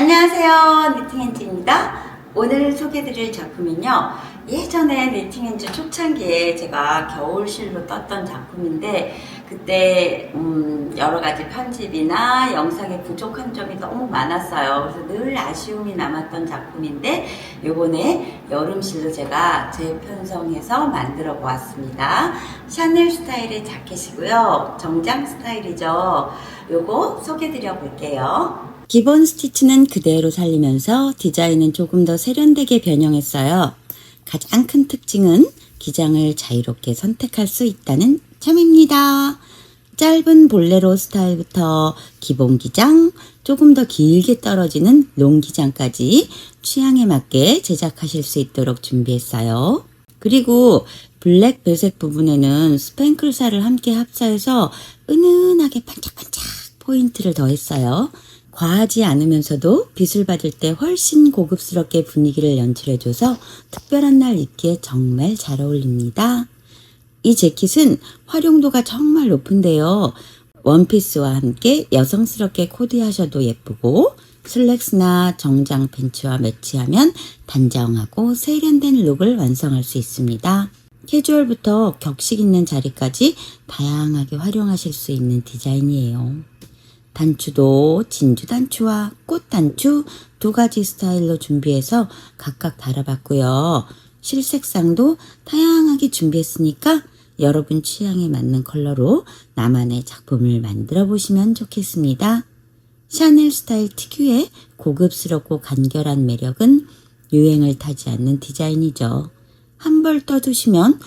안녕하세요, 니팅엔지입니다. 오늘 소개해드릴 작품은요, 예전에 니팅엔지 초창기에 제가 겨울실로 떴던 작품인데 그때 여러가지 편집이나 영상에 부족한 점이 너무 많았어요. 그래서 늘 아쉬움이 남았던 작품인데 요번에 여름실로 제가 재편성해서 만들어 보았습니다. 샤넬 스타일의 자켓이고요, 정장 스타일이죠. 요거 소개해드려 볼게요. 기본 스티치는 그대로 살리면서 디자인은 조금 더 세련되게 변형했어요. 가장 큰 특징은 기장을 자유롭게 선택할 수 있다는 점입니다. 짧은 볼레로 스타일부터 기본 기장, 조금 더 길게 떨어지는 롱 기장까지 취향에 맞게 제작하실 수 있도록 준비했어요. 그리고 블랙 배색 부분에는 스팽클살을 함께 합사해서 은은하게 반짝반짝 포인트를 더했어요. 과하지 않으면서도 빛을 받을 때 훨씬 고급스럽게 분위기를 연출해줘서 특별한 날 입기에 정말 잘 어울립니다. 이 재킷은 활용도가 정말 높은데요. 원피스와 함께 여성스럽게 코디하셔도 예쁘고 슬랙스나 정장 팬츠와 매치하면 단정하고 세련된 룩을 완성할 수 있습니다. 캐주얼부터 격식 있는 자리까지 다양하게 활용하실 수 있는 디자인이에요. 단추도 진주 단추와 꽃 단추 두 가지 스타일로 준비해서 각각 달아봤고요. 실색상도 다양하게 준비했으니까 여러분 취향에 맞는 컬러로 나만의 작품을 만들어 보시면 좋겠습니다. 샤넬 스타일 특유의 고급스럽고 간결한 매력은 유행을 타지 않는 디자인이죠. 한 벌 떠두시면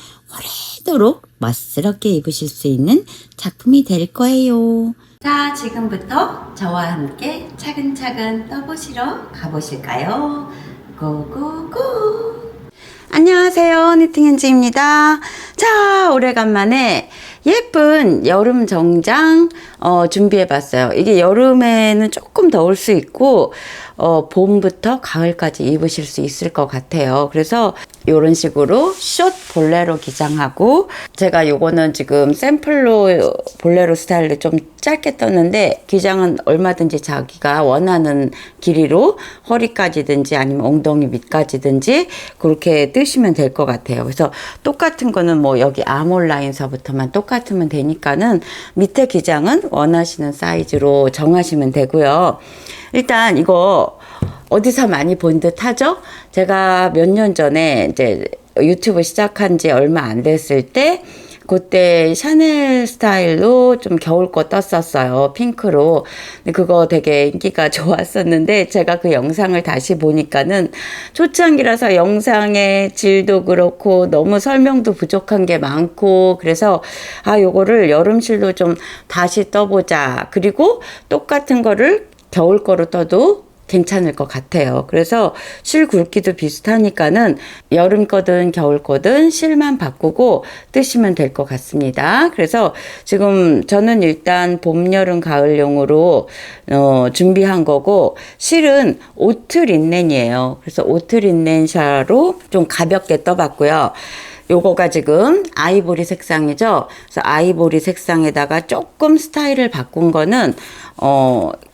오래도록 멋스럽게 입으실 수 있는 작품이 될 거예요. 자, 지금부터 저와 함께 차근차근 떠보시러 가보실까요? 고고고! 안녕하세요, 니팅엔지입니다. 자, 오래간만에 예쁜 여름 정장 준비해봤어요. 이게 여름에는 조금 더울 수 있고 봄부터 가을까지 입으실 수 있을 것 같아요. 그래서 이런 식으로 숏 볼레로 기장하고, 제가 요거는 지금 샘플로 볼레로 스타일로 좀 짧게 떴는데 기장은 얼마든지 자기가 원하는 길이로 허리까지든지 아니면 엉덩이 밑까지든지 그렇게 뜨시면 될 것 같아요. 그래서 똑같은 거는 뭐 여기 아몰 라인서부터만 똑같으면 되니까는 밑에 기장은 원하시는 사이즈로 정하시면 되고요. 일단 이거 어디서 많이 본 듯 하죠? 제가 몇 년 전에 이제 유튜브 시작한 지 얼마 안 됐을 때 그때 샤넬 스타일로 좀 겨울 거 떴었어요. 핑크로. 근데 그거 되게 인기가 좋았었는데 제가 그 영상을 다시 보니까는 초창기라서 영상의 질도 그렇고 너무 설명도 부족한 게 많고, 그래서 요거를 여름실로 좀 다시 떠보자. 그리고 똑같은 거를 겨울 거로 떠도 괜찮을 것 같아요. 그래서 실 굵기도 비슷하니까는 여름 거든 겨울 거든 실만 바꾸고 뜨시면 될 것 같습니다. 그래서 지금 저는 일단 봄, 여름, 가을용으로 준비한 거고, 실은 오트 린넨이에요. 그래서 오트 린넨 샤로 좀 가볍게 떠봤고요. 요거가 지금 아이보리 색상이죠. 그래서 아이보리 색상에다가 조금 스타일을 바꾼 거는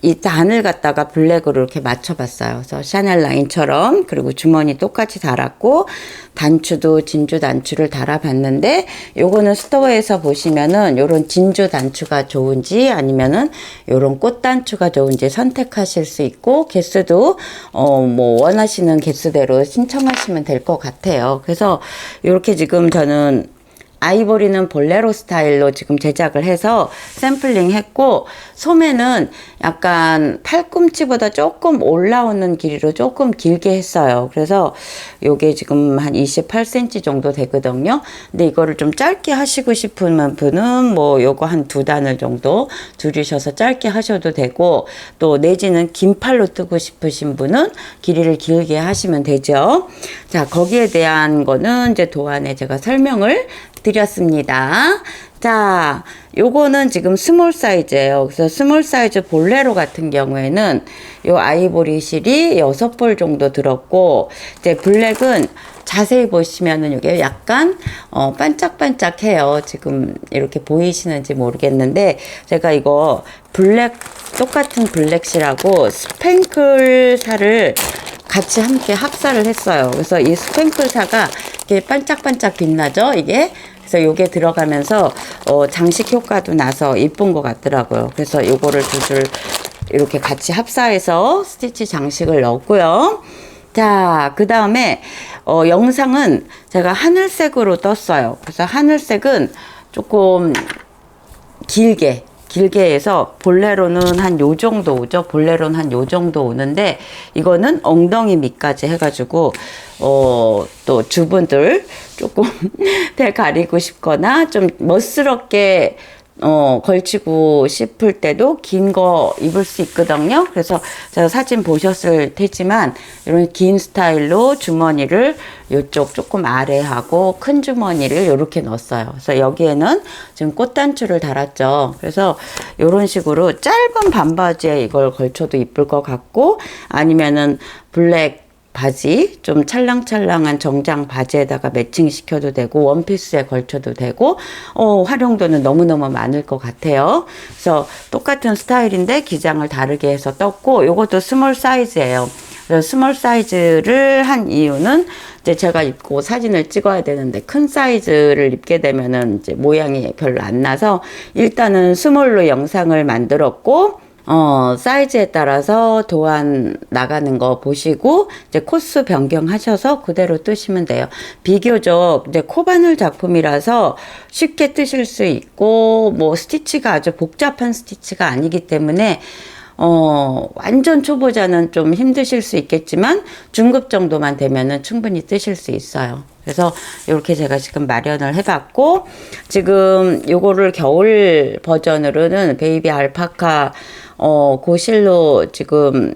이 단을 갖다가 블랙으로 이렇게 맞춰봤어요. 그래서 샤넬 라인처럼. 그리고 주머니 똑같이 달았고 단추도 진주 단추를 달아봤는데, 요거는 스토어에서 보시면은 요런 진주 단추가 좋은지 아니면은 요런 꽃 단추가 좋은지 선택하실 수 있고, 개수도 뭐 원하시는 개수대로 신청하시면 될 것 같아요. 그래서 요렇게 지금 저는 아이보리는 볼레로 스타일로 지금 제작을 해서 샘플링 했고, 소매는 약간 팔꿈치보다 조금 올라오는 길이로 조금 길게 했어요. 그래서 요게 지금 한 28cm 정도 되거든요. 근데 이거를 좀 짧게 하시고 싶은 분은 뭐 요거 한 2단을 정도 줄이셔서 짧게 하셔도 되고, 또 내지는 긴 팔로 뜨고 싶으신 분은 길이를 길게 하시면 되죠. 자, 거기에 대한 거는 이제 도안에 제가 설명을 드렸습니다. 자, 요거는 지금 스몰 사이즈예요. 그래서 스몰 사이즈 볼레로 같은 경우에는 요 아이보리 실이 6벌 정도 들었고, 이제 블랙은 자세히 보시면은 이게 약간 반짝반짝해요. 지금 이렇게 보이시는지 모르겠는데 제가 이거 블랙, 똑같은 블랙실하고 스팽클사를 같이 함께 합사를 했어요. 그래서 이 스팽클사가 이렇게 반짝반짝 빛나죠, 이게. 그래서 요게 들어가면서 장식 효과도 나서 이쁜 것 같더라고요. 그래서 요거를 두 줄 이렇게 같이 합사해서 스티치 장식을 넣었고요. 자, 그 다음에 영상은 제가 하늘색으로 떴어요. 그래서 하늘색은 조금 길게 해서 볼레로는 한 요 정도 오죠. 볼레로는 한 요 정도 오는데 이거는 엉덩이 밑까지 해가지고 또 주부들 조금 배 가리고 싶거나 좀 멋스럽게 걸치고 싶을 때도 긴 거 입을 수 있거든요. 그래서 제가 사진 보셨을 테지만 이런 긴 스타일로 주머니를 이쪽 조금 아래 하고 큰 주머니를 이렇게 넣었어요. 그래서 여기에는 지금 꽃단추를 달았죠. 그래서 이런 식으로 짧은 반바지에 이걸 걸쳐도 이쁠 것 같고, 아니면은 블랙 바지, 좀 찰랑찰랑한 정장 바지에다가 매칭 시켜도 되고, 원피스에 걸쳐도 되고, 활용도는 너무너무 많을 것 같아요. 그래서 똑같은 스타일인데 기장을 다르게 해서 떴고, 요것도 스몰 사이즈예요. 그래서 스몰 사이즈를 한 이유는 이제 제가 입고 사진을 찍어야 되는데 큰 사이즈를 입게 되면은 이제 모양이 별로 안 나서 일단은 스몰로 영상을 만들었고, 사이즈에 따라서 도안 나가는 거 보시고, 이제 코스 변경하셔서 그대로 뜨시면 돼요. 비교적 이제 코바늘 작품이라서 쉽게 뜨실 수 있고, 뭐 스티치가 아주 복잡한 스티치가 아니기 때문에, 완전 초보자는 좀 힘드실 수 있겠지만, 중급 정도만 되면은 충분히 뜨실 수 있어요. 그래서 이렇게 제가 지금 마련을 해봤고, 지금 요거를 겨울 버전으로는 베이비 알파카 고실로 지금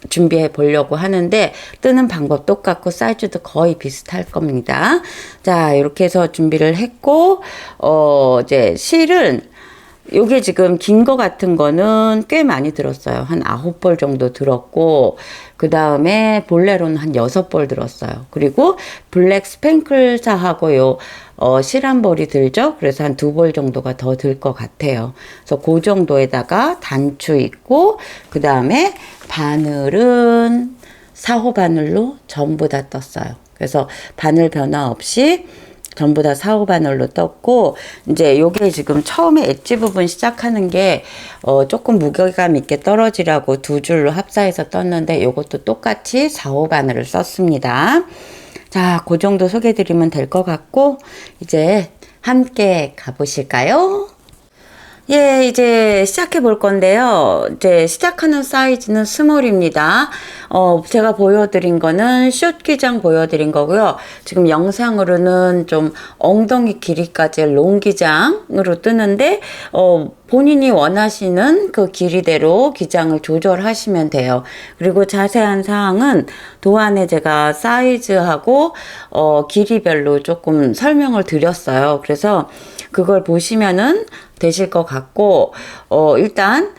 준비해 보려고 하는데, 뜨는 방법 똑같고 사이즈도 거의 비슷할 겁니다. 자, 이렇게 해서 준비를 했고, 이제 실은 요게 지금 긴 거 같은 거는 꽤 많이 들었어요. 한 9벌 정도 들었고, 그 다음에 볼레로는 한 6벌 들었어요. 그리고 블랙 스팽클사하고 요 실 한 벌이 들죠. 그래서 한 2벌 정도가 더 들 것 같아요. 그래서 그 정도에다가 단추 있고, 그 다음에 바늘은 4호 바늘로 전부 다 떴어요. 그래서 바늘 변화 없이 전부 다 4호 바늘로 떴고, 이제 요게 지금 처음에 엣지 부분 시작하는 게 조금 무게감 있게 떨어지라고 두 줄로 합사해서 떴는데, 요것도 똑같이 4호 바늘을 썼습니다. 자, 그 정도 소개해 드리면 될 것 같고, 이제 함께 가보실까요? 예, 이제 시작해 볼 건데요. 이제 시작하는 사이즈는 스몰입니다. 제가 보여드린 거는 숏 기장 보여드린 거고요. 지금 영상으로는 좀 엉덩이 길이까지 롱 기장으로 뜨는데, 본인이 원하시는 그 길이대로 기장을 조절하시면 돼요. 그리고 자세한 사항은 도안에 제가 사이즈하고, 길이별로 조금 설명을 드렸어요. 그래서 그걸 보시면은 되실 것 같고, 일단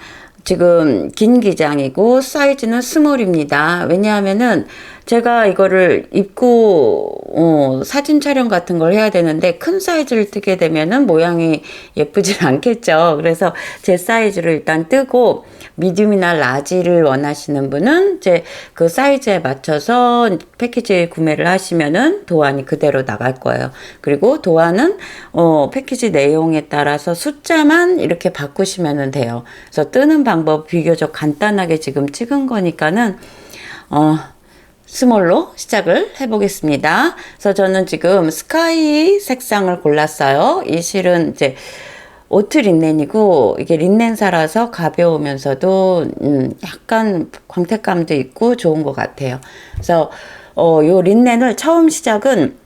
지금 긴 기장이고 사이즈는 스몰입니다. 왜냐하면은 제가 이거를 입고 사진 촬영 같은 걸 해야 되는데 큰 사이즈를 뜨게 되면은 모양이 예쁘질 않겠죠. 그래서 제 사이즈를 일단 뜨고, 미디움이나 라지를 원하시는 분은 이제 그 사이즈에 맞춰서 패키지 구매를 하시면은 도안이 그대로 나갈 거예요. 그리고 도안은 패키지 내용에 따라서 숫자만 이렇게 바꾸시면 돼요. 그래서 뜨는 방법 비교적 간단하게 지금 찍은 거니까는 스몰로 시작을 해보겠습니다. 그래서 저는 지금 스카이 색상을 골랐어요. 이 실은 이제 오트 린넨이고, 이게 린넨사라서 가벼우면서도 약간 광택감도 있고 좋은 것 같아요. 그래서 요 린넨을 처음 시작은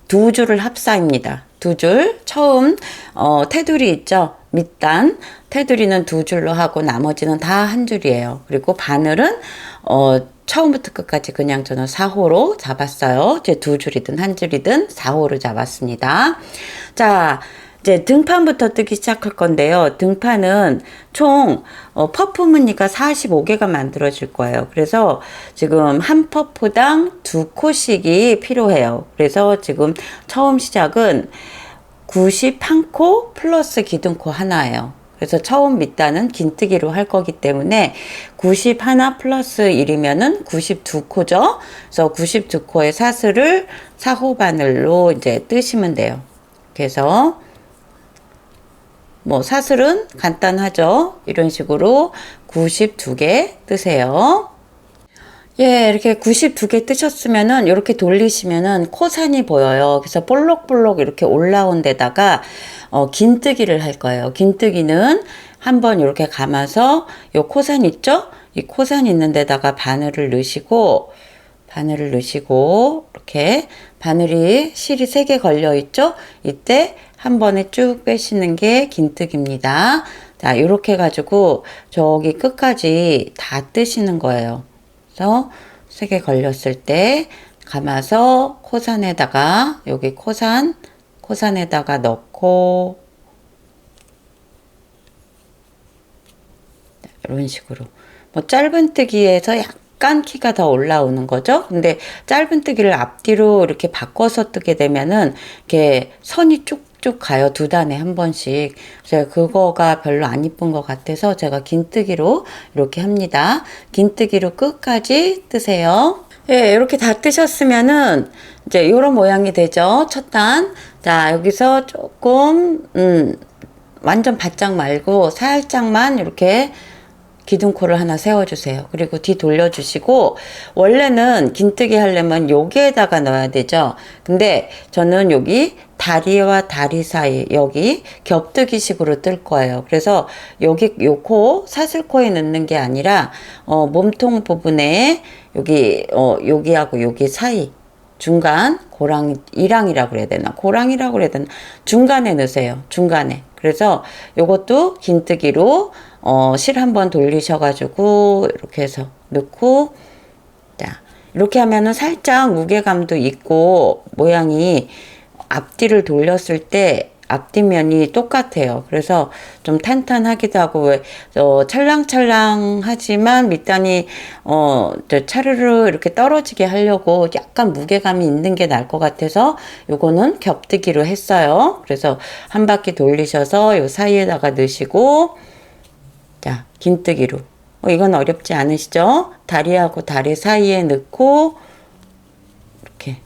두 줄을 합사입니다. 두 줄. 처음 테두리 있죠? 밑단 테두리는 두 줄로 하고 나머지는 다 한 줄이에요. 그리고 바늘은 처음부터 끝까지 그냥 저는 4호로 잡았어요. 이제 두 줄이든 한 줄이든 4호로 잡았습니다. 자, 이제 등판부터 뜨기 시작할 건데요. 등판은 총 퍼프 무늬가 45개가 만들어질 거예요. 그래서 지금 한 퍼프당 2코씩이 필요해요. 그래서 지금 처음 시작은 91코 플러스 기둥코 하나예요. 그래서 처음 밑단은 긴뜨기로 할 거기 때문에 91 플러스 1이면은 92코죠. 그래서 92코의 사슬을 4호 바늘로 이제 뜨시면 돼요. 그래서 뭐 사슬은 간단하죠. 이런 식으로 92개 뜨세요. 예, 이렇게 92개 뜨셨으면은 이렇게 돌리시면은 코산이 보여요. 그래서 볼록볼록 이렇게 올라온 데다가 긴뜨기를 할 거예요. 긴뜨기는 한번 이렇게 감아서 요 코산 있죠? 이 코산 있는 데다가 바늘을 넣으시고 이렇게 바늘이 실이 3개 걸려 있죠? 이때 한 번에 쭉 빼시는 게 긴뜨기입니다. 자, 이렇게 해가지고 저기 끝까지 다 뜨시는 거예요. 그래서 3개 걸렸을 때 감아서 코산에다가 여기 코산에다가 넣고 이런 식으로 뭐 짧은뜨기에서 약간 키가 더 올라오는 거죠. 근데 짧은뜨기를 앞뒤로 이렇게 바꿔서 뜨게 되면은 이렇게 선이 쭉쭉 가요. 2단에 한 번씩. 그래서 그거가 별로 안 이쁜 것 같아서 제가 긴뜨기로 이렇게 합니다. 긴뜨기로 끝까지 뜨세요. 예, 이렇게 다 뜨셨으면은 이제 이런 모양이 되죠. 첫 단. 자, 여기서 조금 완전 바짝 말고 살짝만 이렇게 기둥코를 하나 세워주세요. 그리고 뒤 돌려주시고, 원래는 긴뜨기 하려면 여기에다가 넣어야 되죠. 근데 저는 여기 다리와 다리 사이, 여기 겹뜨기 식으로 뜰 거예요. 그래서 여기 요 코, 사슬코에 넣는 게 아니라, 몸통 부분에 여기하고 여기 사이, 중간, 이랑이라고 그래야 되나? 고랑이라고 그래야 되나? 중간에 넣으세요. 중간에. 그래서 요것도 긴뜨기로 실 한번 돌리셔가지고 이렇게 해서 넣고, 자, 이렇게 하면은 살짝 무게감도 있고 모양이 앞뒤를 돌렸을 때 앞뒷면이 똑같아요. 그래서 좀 탄탄하기도 하고, 왜 찰랑찰랑하지만 밑단이 차르르 이렇게 떨어지게 하려고 약간 무게감이 있는 게 나을 것 같아서 요거는 겹뜨기로 했어요. 그래서 한 바퀴 돌리셔서 요 사이에다가 넣으시고, 자, 긴뜨기로. 이건 어렵지 않으시죠? 다리하고 다리 사이에 넣고 이렇게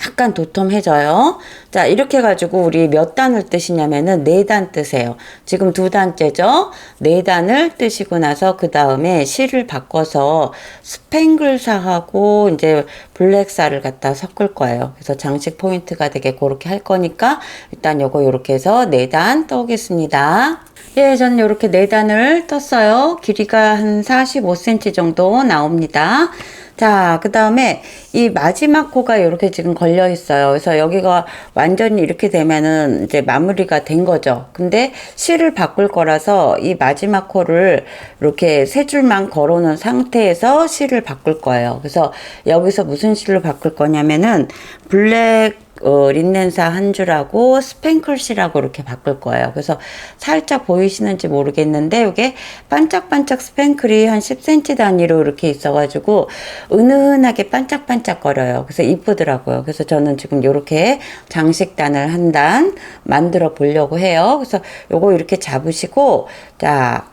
약간 도톰해져요. 자, 이렇게 해가지고 우리 몇 단을 뜨시냐면은 4단 뜨세요. 지금 2단째죠? 4단을 뜨시고 나서 그 다음에 실을 바꿔서 스팽글사하고 이제 블랙사를 갖다 섞을 거예요. 그래서 장식 포인트가 되게 그렇게 할 거니까 일단 요거 요렇게 해서 4단 떠오겠습니다. 예, 저는 이렇게 4단을 떴어요. 길이가 한 45cm 정도 나옵니다. 자, 그 다음에 이 마지막 코가 이렇게 지금 걸려 있어요. 그래서 여기가 완전히 이렇게 되면은 이제 마무리가 된 거죠. 근데 실을 바꿀 거라서 이 마지막 코를 이렇게 3줄만 걸어 놓은 상태에서 실을 바꿀 거예요. 그래서 여기서 무슨 실로 바꿀 거냐면은 블랙 린넨사 한 줄하고 스팽클실하고 이렇게 바꿀 거예요. 그래서 살짝 보이시는지 모르겠는데 이게 반짝반짝 스팽클이 한 10cm 단위로 이렇게 있어가지고 은은하게 반짝반짝 거려요. 그래서 이쁘더라고요. 그래서 저는 지금 이렇게 장식단을 한 단 만들어 보려고 해요. 그래서 요거 이렇게 잡으시고, 자,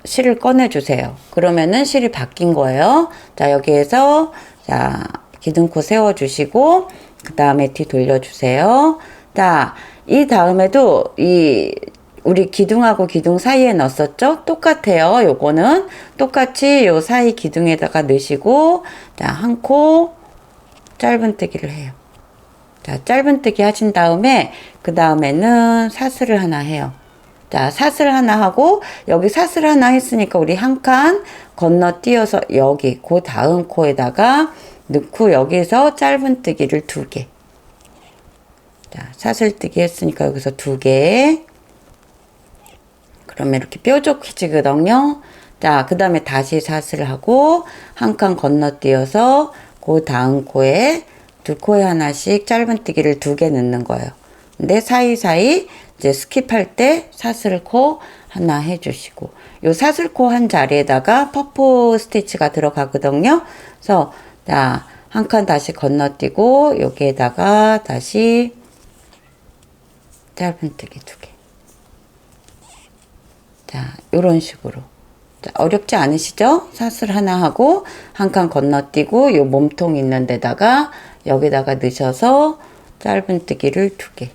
실을 꺼내 주세요. 그러면은 실이 바뀐 거예요. 자, 여기에서 자, 기둥코 세워 주시고, 그 다음에 뒤 돌려주세요. 자, 이 다음에도 우리 기둥하고 기둥 사이에 넣었었죠? 똑같아요. 요거는 똑같이 요 사이 기둥에다가 넣으시고, 자, 한 코 짧은뜨기를 해요. 자, 짧은뜨기 하신 다음에 그 다음에는 사슬을 하나 해요. 자, 사슬 하나 하고, 여기 사슬 하나 했으니까 우리 한 칸 건너뛰어서 여기 그 다음 코에다가 넣고 여기서 짧은뜨기를 2개. 자, 사슬뜨기 했으니까 여기서 2개. 그러면 이렇게 뾰족해지거든요. 자, 그 다음에 다시 사슬하고 한 칸 건너뛰어서 그 다음 코에 2코에 하나씩 짧은뜨기를 2개 넣는 거예요. 근데 사이사이 이제 스킵할 때 사슬코 하나 해주시고, 요 사슬코 한 자리에다가 퍼프 스티치가 들어가거든요. 그래서 자, 한 칸 다시 건너뛰고 여기에다가 다시 짧은뜨기 2개. 자, 요런 식으로. 자, 어렵지 않으시죠? 사슬 하나 하고 한 칸 건너뛰고 요 몸통 있는 데다가 여기다가 넣으셔서 짧은뜨기를 2개.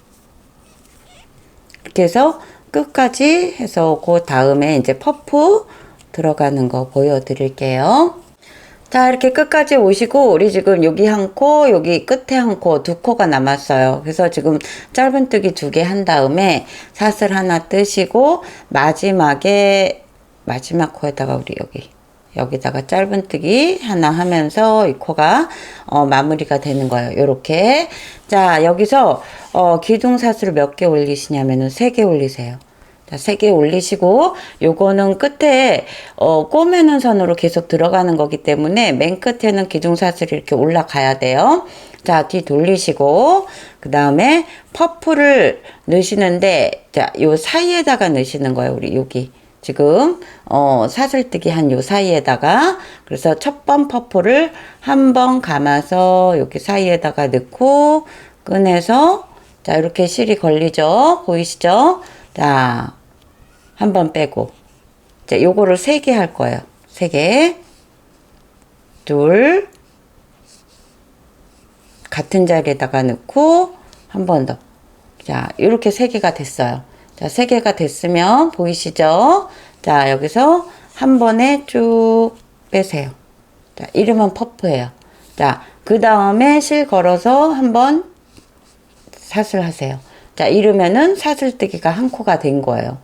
이렇게 해서 끝까지 해서 그 다음에 이제 퍼프 들어가는 거 보여드릴게요. 자, 이렇게 끝까지 오시고 우리 지금 여기 한 코, 여기 끝에 한 코, 2코가 남았어요. 그래서 지금 짧은뜨기 2개 한 다음에 사슬 하나 뜨시고 마지막에 마지막 코에다가 우리 여기다가 짧은뜨기 하나 하면서 이 코가 마무리가 되는 거예요. 요렇게. 자, 여기서 기둥사슬을 몇 개 올리시냐면은 3개 올리세요. 자, 3개 올리시고 요거는 끝에 꼬매는 선으로 계속 들어가는 거기 때문에 맨 끝에는 기둥사슬이 이렇게 올라가야 돼요. 자, 뒤 돌리시고 그 다음에 퍼프를 넣으시는데 자, 요 사이에다가 넣으시는 거예요. 우리 여기 지금 사슬뜨기 한 요 사이에다가. 그래서 첫 번 퍼프를 한 번 감아서 여기 사이에다가 넣고 꺼내서 자, 이렇게 실이 걸리죠. 보이시죠? 자, 한 번 빼고 자, 요거를 3개 할 거예요. 3개. 둘. 같은 자리에다가 넣고 한 번 더. 자, 이렇게 3개가 됐어요. 자, 3개가 됐으면 보이시죠? 자, 여기서 한 번에 쭉 빼세요. 자, 이러면 퍼프예요. 자, 그 다음에 실 걸어서 한번 사슬 하세요. 자, 이러면은 사슬뜨기가 한 코가 된 거예요.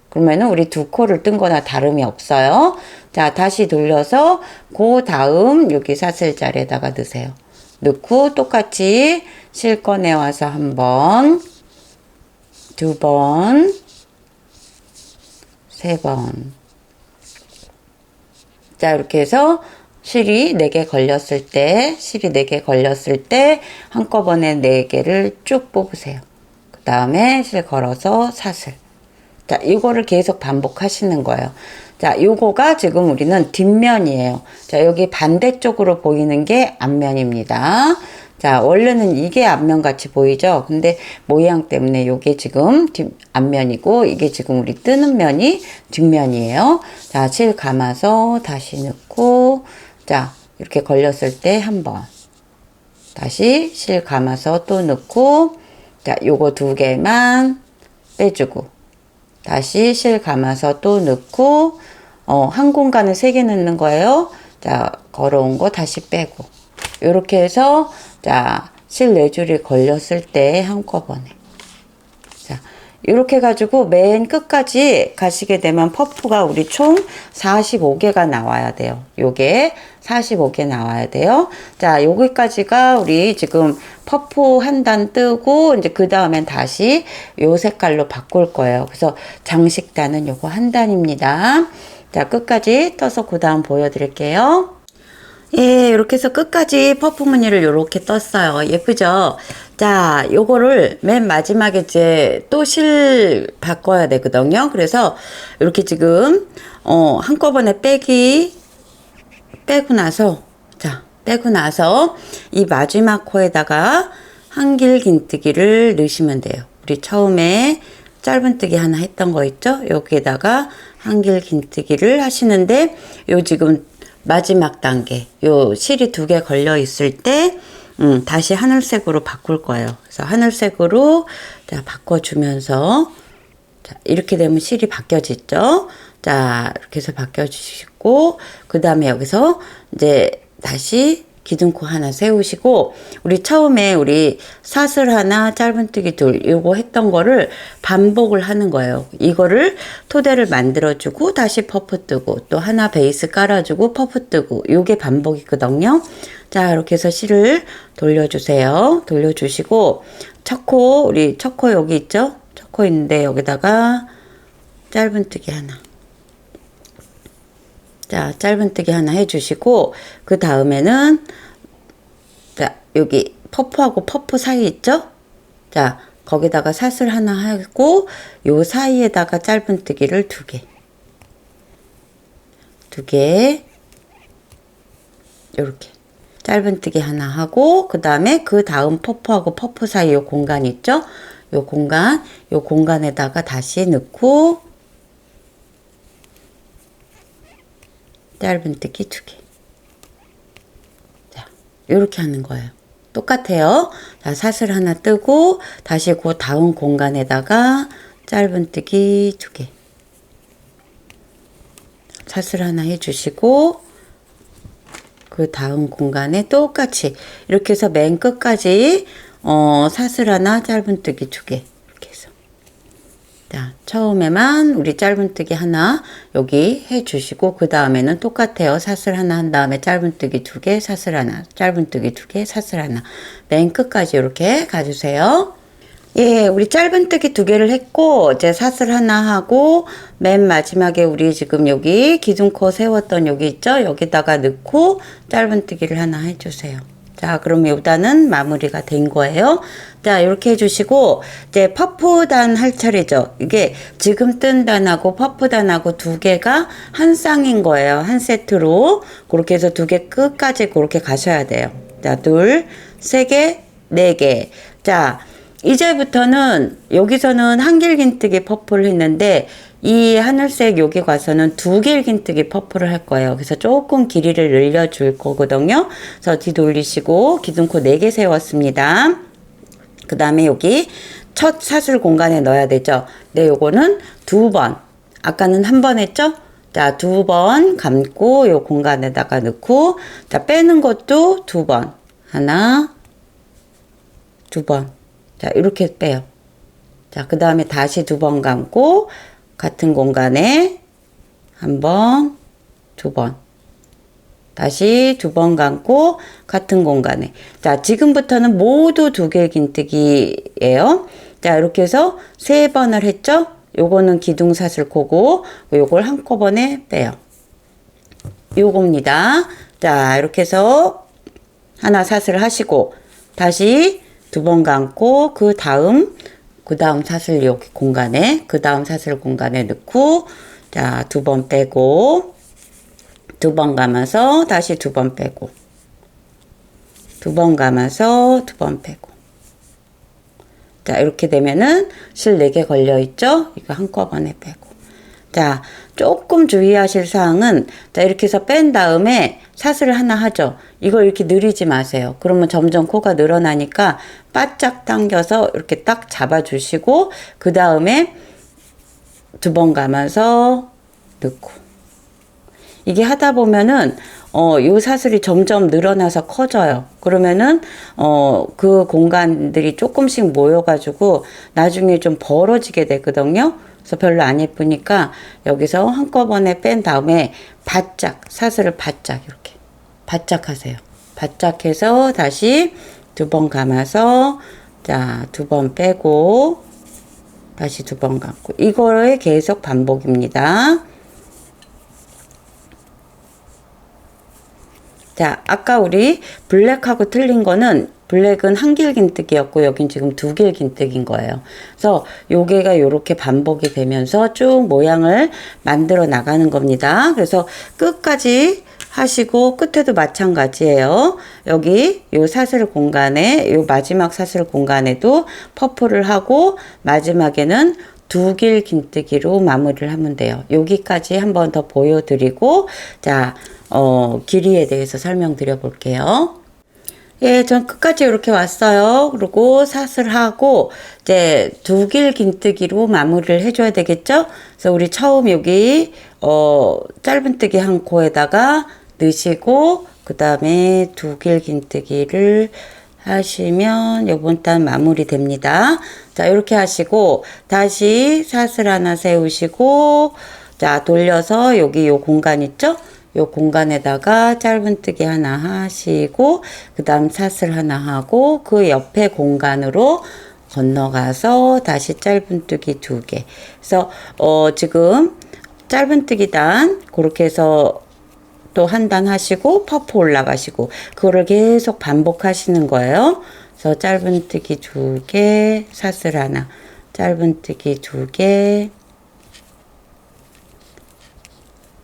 그러면은 우리 2코를 뜬 거나 다름이 없어요. 자, 다시 돌려서 그 다음 여기 사슬 자리에다가 넣으세요. 넣고 똑같이 실 꺼내 와서 한 번, 2번, 3번. 자, 이렇게 해서 실이 4개 걸렸을 때 한꺼번에 4개를 쭉 뽑으세요. 그 다음에 실 걸어서 사슬. 자, 이거를 계속 반복하시는 거예요. 자, 요거가 지금 우리는 뒷면이에요. 자, 여기 반대쪽으로 보이는 게 앞면입니다. 자, 원래는 이게 앞면 같이 보이죠? 근데 모양 때문에 요게 지금 앞면이고, 이게 지금 우리 뜨는 면이 뒷면이에요. 자, 실 감아서 다시 넣고, 자, 이렇게 걸렸을 때 한 번. 다시 실 감아서 또 넣고, 자, 요거 2개만 빼주고, 다시 실 감아서 또 넣고, 한 공간을 3개 넣는 거예요. 자, 걸어온 거 다시 빼고. 요렇게 해서, 자, 실 4줄이 걸렸을 때 한꺼번에. 자, 요렇게 해가지고 맨 끝까지 가시게 되면 퍼프가 우리 총 45개가 나와야 돼요. 요게 45개 나와야 돼요. 자, 여기까지가 우리 지금 퍼프 한 단 뜨고, 이제 그 다음엔 다시 요 색깔로 바꿀 거예요. 그래서 장식단은 요거 한 단입니다. 자, 끝까지 떠서 그 다음 보여드릴게요. 예, 이렇게 해서 끝까지 퍼프 무늬를 이렇게 떴어요. 예쁘죠? 자, 요거를 맨 마지막에 이제 또 실 바꿔야 되거든요. 그래서 이렇게 지금 한꺼번에 빼고 나서 이 마지막 코에다가 한길 긴뜨기를 넣으시면 돼요. 우리 처음에 짧은뜨기 하나 했던 거 있죠? 여기에다가 한길 긴뜨기를 하시는데 요 지금 마지막 단계, 요 실이 2개 걸려 있을 때, 다시 하늘색으로 바꿀 거예요. 그래서 하늘색으로, 자, 바꿔주면서, 자, 이렇게 되면 실이 바뀌어지죠? 자, 이렇게 해서 바뀌어주시고, 그 다음에 여기서 이제 다시 기둥코 하나 세우시고, 우리 처음에 우리 사슬 하나, 짧은뜨기 둘, 요거 했던 거를 반복을 하는 거예요. 이거를 토대를 만들어주고, 다시 퍼프 뜨고, 또 하나 베이스 깔아주고, 퍼프 뜨고, 요게 반복이거든요. 자, 이렇게 해서 실을 돌려주세요. 돌려주시고, 우리 첫 코 여기 있죠? 첫 코 있는데, 여기다가 짧은뜨기 하나. 자, 짧은뜨기 하나 해주시고, 그 다음에는, 자, 여기 퍼프하고 퍼프 사이 있죠? 자, 거기다가 사슬 하나 하고, 요 사이에다가 짧은뜨기를 2개. 2개. 요렇게. 짧은뜨기 하나 하고, 그 다음에 그 다음 퍼프하고 퍼프 사이 요 공간 있죠? 요 공간에다가 다시 넣고, 짧은뜨기 2개. 자, 이렇게 하는 거예요. 똑같아요. 자, 사슬 하나 뜨고 다시 그 다음 공간에다가 짧은뜨기 2개. 사슬 하나 해주시고 그 다음 공간에 똑같이 이렇게 해서 맨 끝까지 사슬 하나 짧은뜨기 2개 이렇게 해서 자 처음에만 우리 짧은뜨기 하나 여기 해주시고 그 다음에는 똑같아요. 사슬 하나 한 다음에 짧은뜨기 2개 사슬 하나 짧은뜨기 2개 사슬 하나 맨 끝까지 이렇게 가주세요. 예, 우리 짧은뜨기 2개를 했고 이제 사슬 하나 하고 맨 마지막에 우리 지금 여기 기둥코 세웠던 여기 있죠? 여기다가 넣고 짧은뜨기를 하나 해주세요. 자, 그럼 요단은 마무리가 된 거예요. 자, 이렇게 해주시고 이제 퍼프단 할 차례죠. 이게 지금 뜬 단하고 퍼프단하고 2개가 한 쌍인 거예요. 한 세트로 그렇게 해서 2개 끝까지 그렇게 가셔야 돼요. 자, 2, 3개, 4개. 자. 이제부터는 여기서는 한길긴뜨기 퍼프를 했는데 이 하늘색 여기 가서는 2길긴뜨기 퍼프를 할 거예요. 그래서 조금 길이를 늘려줄 거거든요. 그래서 뒤돌리시고 기둥코 4개 세웠습니다. 그 다음에 여기 첫 사슬 공간에 넣어야 되죠. 네, 요거는 2번. 아까는 한 번 했죠? 자, 2번 감고 요 공간에다가 넣고 자, 빼는 것도 2번. 하나, 2번. 자, 이렇게 빼요. 자, 그 다음에 다시 2번 감고, 같은 공간에, 1번, 2번. 다시 2번 감고, 같은 공간에. 자, 지금부터는 모두 2개 긴뜨기예요. 자, 이렇게 해서 3번을 했죠? 요거는 기둥사슬코고, 요걸 한꺼번에 빼요. 요겁니다. 자, 이렇게 해서 하나 사슬 하시고, 다시 2번 감고 그 다음 사슬 여기 공간에 그 다음 사슬 공간에 넣고 자 2번 빼고 2번 감아서 다시 2번 빼고 2번 감아서 2번 빼고 자 이렇게 되면은 실 4개 걸려 있죠. 이거 한꺼번에 빼고 자 조금 주의하실 사항은 자 이렇게 해서 뺀 다음에 사슬을 하나 하죠. 이걸 이렇게 늘리지 마세요. 그러면 점점 코가 늘어나니까 바짝 당겨서 이렇게 딱 잡아주시고 그 다음에 2번 감아서 넣고 이게 하다 보면은 요 사슬이 점점 늘어나서 커져요. 그러면은 그 공간들이 조금씩 모여가지고 나중에 좀 벌어지게 되거든요. 그래서 별로 안 예쁘니까 여기서 한꺼번에 뺀 다음에 바짝 사슬을 바짝 이렇게 바짝 하세요. 바짝 해서 다시 2번 감아서 자 2번 빼고 다시 2번 감고 이거의 계속 반복입니다. 자 아까 우리 블랙하고 틀린 거는 블랙은 한길긴뜨기였고 여긴 지금 2길긴뜨기인 거예요. 그래서 요게가 이렇게 반복이 되면서 쭉 모양을 만들어 나가는 겁니다. 그래서 끝까지 하시고 끝에도 마찬가지예요. 여기 요 사슬 공간에 요 마지막 사슬 공간에도 퍼프를 하고 마지막에는 2길긴뜨기로 마무리를 하면 돼요. 여기까지 한번 더 보여드리고 자 길이에 대해서 설명드려 볼게요. 예, 전 끝까지 이렇게 왔어요. 그리고 사슬하고 이제 2길긴뜨기로 마무리를 해줘야 되겠죠? 그래서 우리 처음 여기 짧은뜨기 한 코에다가 넣으시고 그 다음에 2길긴뜨기를 하시면 요번 단 마무리 됩니다. 자, 이렇게 하시고 다시 사슬 하나 세우시고 자, 돌려서 여기 요 공간 있죠? 요 공간에다가 짧은뜨기 하나 하시고 그 다음 사슬 하나 하고 그 옆에 공간으로 건너가서 다시 짧은뜨기 2개. 그래서 지금 짧은뜨기 단 그렇게 해서 또 한 단 하시고 퍼프 올라가시고 그거를 계속 반복하시는 거예요. 그래서 짧은뜨기 2개, 사슬 하나, 짧은뜨기 2개,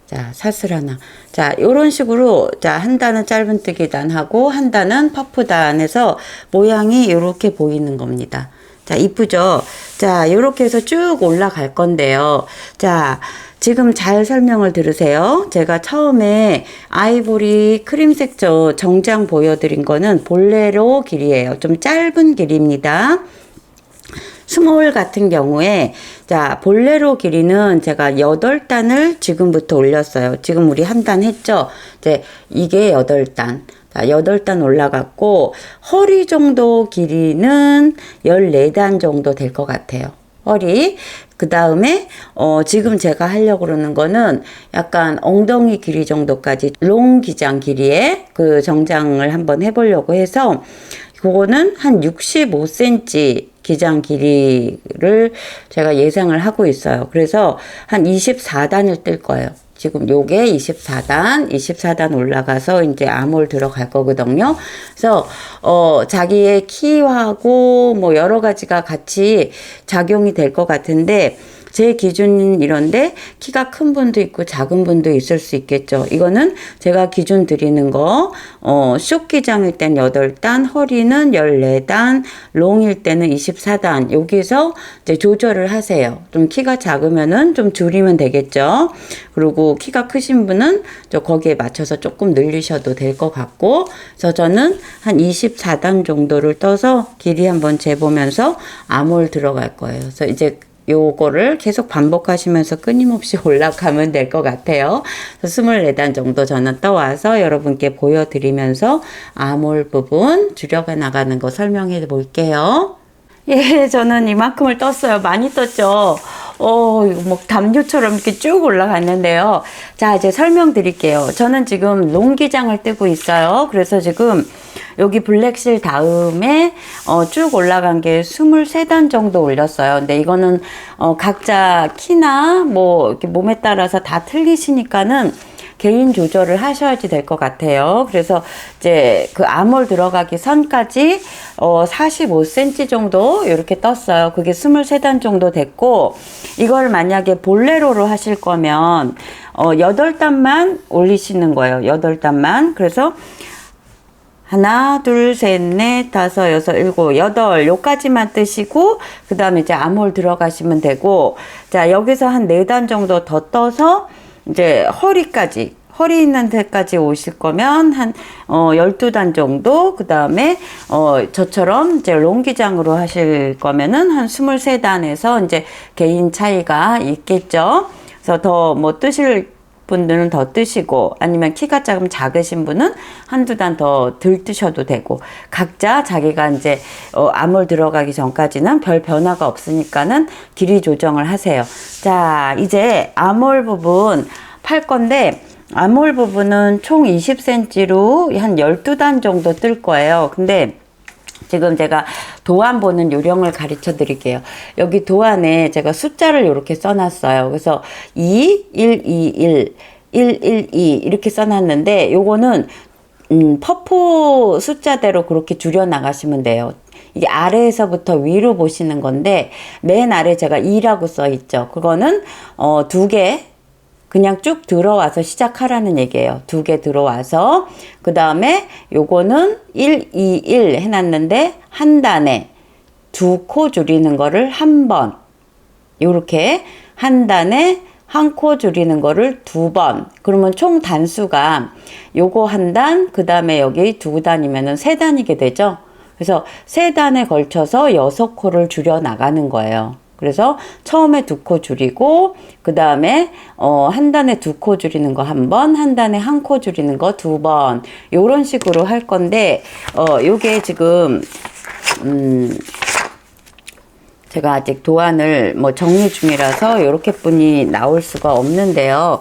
자, 사슬 하나. 자, 요런 식으로, 자, 한 단은 짧은뜨기 단 하고, 한 단은 퍼프 단해서 모양이 요렇게 보이는 겁니다. 자, 이쁘죠? 자, 요렇게 해서 쭉 올라갈 건데요. 자, 지금 잘 설명을 들으세요. 제가 처음에 아이보리 크림색 정장 보여드린 거는 볼레로 길이에요. 좀 짧은 길이입니다. 스몰 같은 경우에 자, 볼레로 길이는 제가 8단을 지금부터 올렸어요. 지금 우리 한 단 했죠? 이제 이게 8단. 자, 8단 올라갔고 허리 정도 길이는 14단 정도 될 것 같아요. 허리. 그 다음에 지금 제가 하려고 그러는 거는 약간 엉덩이 길이 정도까지 롱 기장 길이의 그 정장을 한번 해보려고 해서 그거는 한 65cm 기장 길이를 제가 예상을 하고 있어요. 그래서 한 24단을 뜰 거예요. 지금 요게 24단 올라가서 이제 아몰 들어갈 거거든요. 그래서 자기의 키하고 뭐 여러 가지가 같이 작용이 될 것 같은데 제 기준은 이런데 키가 큰 분도 있고 작은 분도 있을 수 있겠죠. 이거는 제가 기준 드리는 거 숏 기장일 땐 8단, 허리는 14단, 롱일 때는 24단. 여기서 이제 조절을 하세요. 좀 키가 작으면은 좀 줄이면 되겠죠. 그리고 키가 크신 분은 거기에 맞춰서 조금 늘리셔도 될 것 같고, 그래서 저는 한 24단 정도를 떠서 길이 한번 재보면서 아몰 들어갈 거예요. 그래서 이제 요거를 계속 반복하시면서 끊임없이 올라가면 될 것 같아요. 24단 정도 저는 떠와서 여러분께 보여드리면서 아몰 부분 줄여가 나가는 거 설명해 볼게요. 예, 저는 이만큼을 떴어요. 많이 떴죠? 이거 뭐 담요처럼 이렇게 쭉 올라갔는데요. 자, 이제 설명드릴게요. 저는 지금 롱기장을 뜨고 있어요. 그래서 지금 여기 블랙실 다음에 쭉 올라간 게 23단 정도 올렸어요. 근데 이거는 각자 키나 뭐 이렇게 몸에 따라서 다 틀리시니까는 개인 조절을 하셔야지 될 것 같아요. 그래서 이제 그 아몰 들어가기 선까지 45cm 정도 이렇게 떴어요. 그게 23단 정도 됐고, 이걸 만약에 볼레로로 하실 거면 8단만 올리시는 거예요. 8단만. 그래서 하나, 둘, 셋, 넷, 다섯, 여섯, 일곱, 여덟 요까지만 뜨시고 그 다음에 이제 아몰 들어가시면 되고, 자, 여기서 한 4단 정도 더 떠서 이제 허리 있는 데까지 오실 거면 한 12단 정도, 그 다음에 저처럼 이제 롱기장으로 하실 거면은 한 23단에서 이제 개인 차이가 있겠죠. 그래서 더 뭐 뜨실 분들은 더 뜨시고, 아니면 키가 조금 작으신 분은 한두 단 더 덜 뜨셔도 되고, 각자 자기가 이제 아몰 들어가기 전까지는 별 변화가 없으니까는 길이 조정을 하세요. 자, 이제 아몰 부분 팔 건데, 아몰 부분은 총 20cm로 한 12단 정도 뜰 거예요. 근데 지금 제가 도안 보는 요령을 가르쳐 드릴게요. 여기 도안에 제가 숫자를 이렇게 써놨어요. 그래서 2, 1, 2, 1, 1, 1, 2 이렇게 써놨는데, 요거는 퍼포 숫자대로 그렇게 줄여 나가시면 돼요. 이게 아래에서부터 위로 보시는 건데, 맨 아래 제가 2라고 써 있죠. 그거는 2개 그냥 쭉 들어와서 시작하라는 얘기예요. 2개 들어와서, 그 다음에 요거는 1, 2, 1 해놨는데 한 단에 2코 줄이는 거를 한 번, 요렇게 한 단에 한 코 줄이는 거를 2번. 그러면 총 단수가 요거 한 단, 그 다음에 여기 2단이면은 3단이게 되죠. 그래서 3단에 걸쳐서 6코를 줄여 나가는 거예요. 그래서 처음에 2코 줄이고, 그 다음에 한 단에 2코 줄이는 거 한 번, 한 단에 1코 줄이는 거 2번, 요런 식으로 할 건데, 요게 지금 제가 아직 도안을 뭐 정리 중이라서 요렇게 뿐이 나올 수가 없는데요.